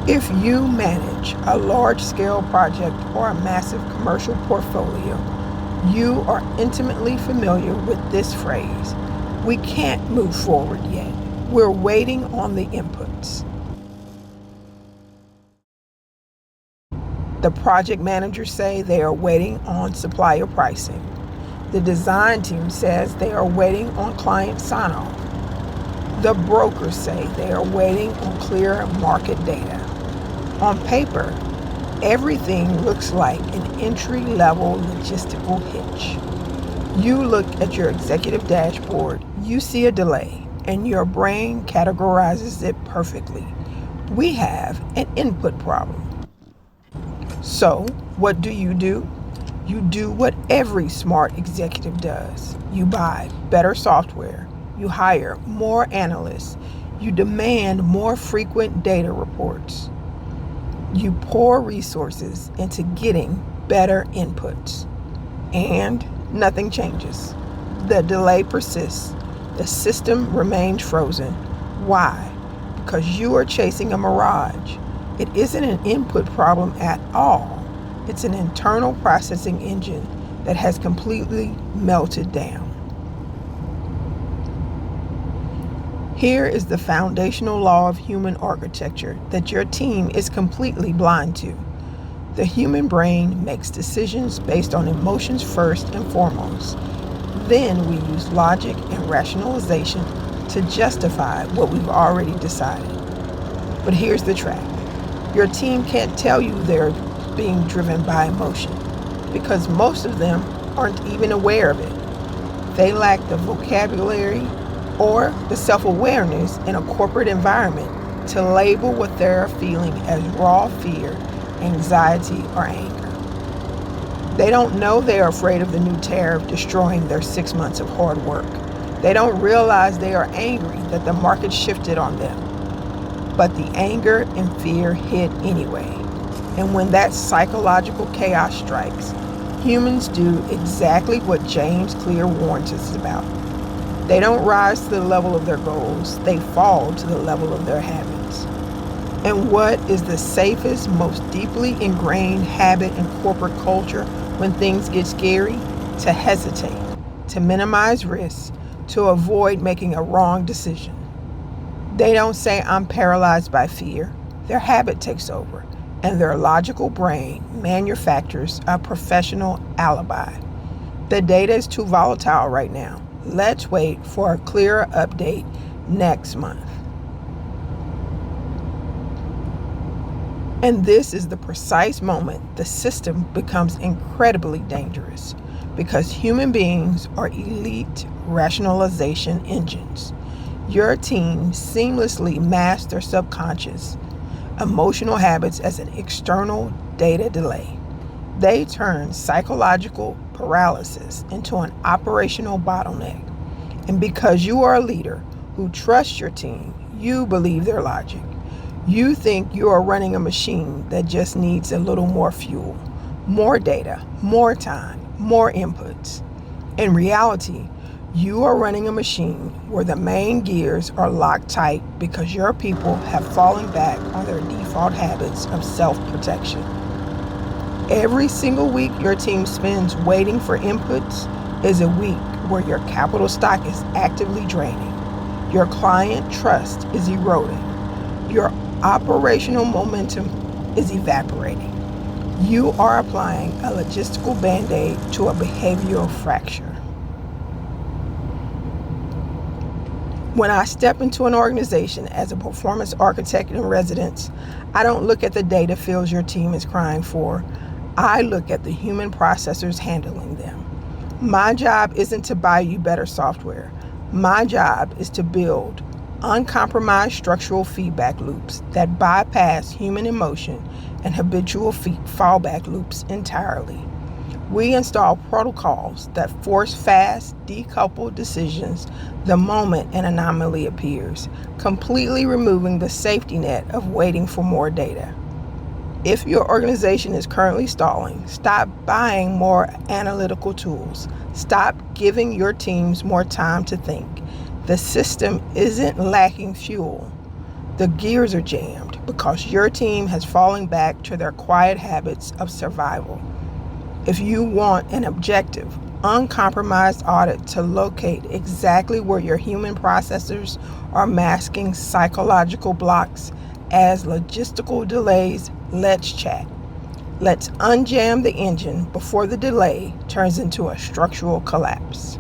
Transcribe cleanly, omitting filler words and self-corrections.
If you manage a large-scale project or a massive commercial portfolio, you are intimately familiar with this phrase: we can't move forward yet. We're waiting on the inputs. The project managers say they are waiting on supplier pricing. The design team says they are waiting on client sign-off. The brokers say they are waiting on clear market data. On paper, everything looks like an entry-level logistical hitch. You look at your executive dashboard, you see a delay, and your brain categorizes it perfectly. We have an input problem. So, what do? You do what every smart executive does. You buy better software. You hire more analysts. You demand more frequent data reports. You pour resources into getting better inputs. And nothing changes. The delay persists. The system remains frozen. Why? Because you are chasing a mirage. It isn't an input problem at all. It's an internal processing engine that has completely melted down. Here is the foundational law of human architecture that your team is completely blind to. The human brain makes decisions based on emotions first and foremost. Then we use logic and rationalization to justify what we've already decided. But here's the trap. Your team can't tell you they're being driven by emotion because most of them aren't even aware of it. They lack the vocabulary or the self-awareness in a corporate environment to label what they're feeling as raw fear, anxiety, or anger. They don't know they're afraid of the new tariff destroying their 6 months of hard work. They don't realize they are angry that the market shifted on them. But the anger and fear hit anyway. And when that psychological chaos strikes, humans do exactly what James Clear warns us about. They don't rise to the level of their goals, they fall to the level of their habits. And what is the safest, most deeply ingrained habit in corporate culture when things get scary? To hesitate, to minimize risks, to avoid making a wrong decision. They don't say, I'm paralyzed by fear. Their habit takes over, and their logical brain manufactures a professional alibi. The data is too volatile right now. Let's wait for a clearer update next month. And this is the precise moment the system becomes incredibly dangerous because human beings are elite rationalization engines. Your team seamlessly masks their subconscious emotional habits as an external data delay. They turn psychological paralysis into an operational bottleneck. And because you are a leader who trusts your team, you believe their logic. You think you are running a machine that just needs a little more fuel, more data, more time, more inputs. In reality, you are running a machine where the main gears are locked tight because your people have fallen back on their default habits of self-protection. Every single week your team spends waiting for inputs is a week where your capital stock is actively draining. Your client trust is eroding. Your operational momentum is evaporating. You are applying a logistical band-aid to a behavioral fracture. When I step into an organization as a performance architect in residence, I don't look at the data fields your team is crying for. I look at the human processors handling them. My job isn't to buy you better software. My job is to build uncompromised structural feedback loops that bypass human emotion and habitual fallback loops entirely. We install protocols that force fast, decoupled decisions the moment an anomaly appears, completely removing the safety net of waiting for more data. If your organization is currently stalling, stop buying more analytical tools. Stop giving your teams more time to think. The system isn't lacking fuel. The gears are jammed because your team has fallen back to their quiet habits of survival. If you want an objective, uncompromised audit to locate exactly where your human processors are masking psychological blocks as logistical delays, let's chat. Let's unjam the engine before the delay turns into a structural collapse.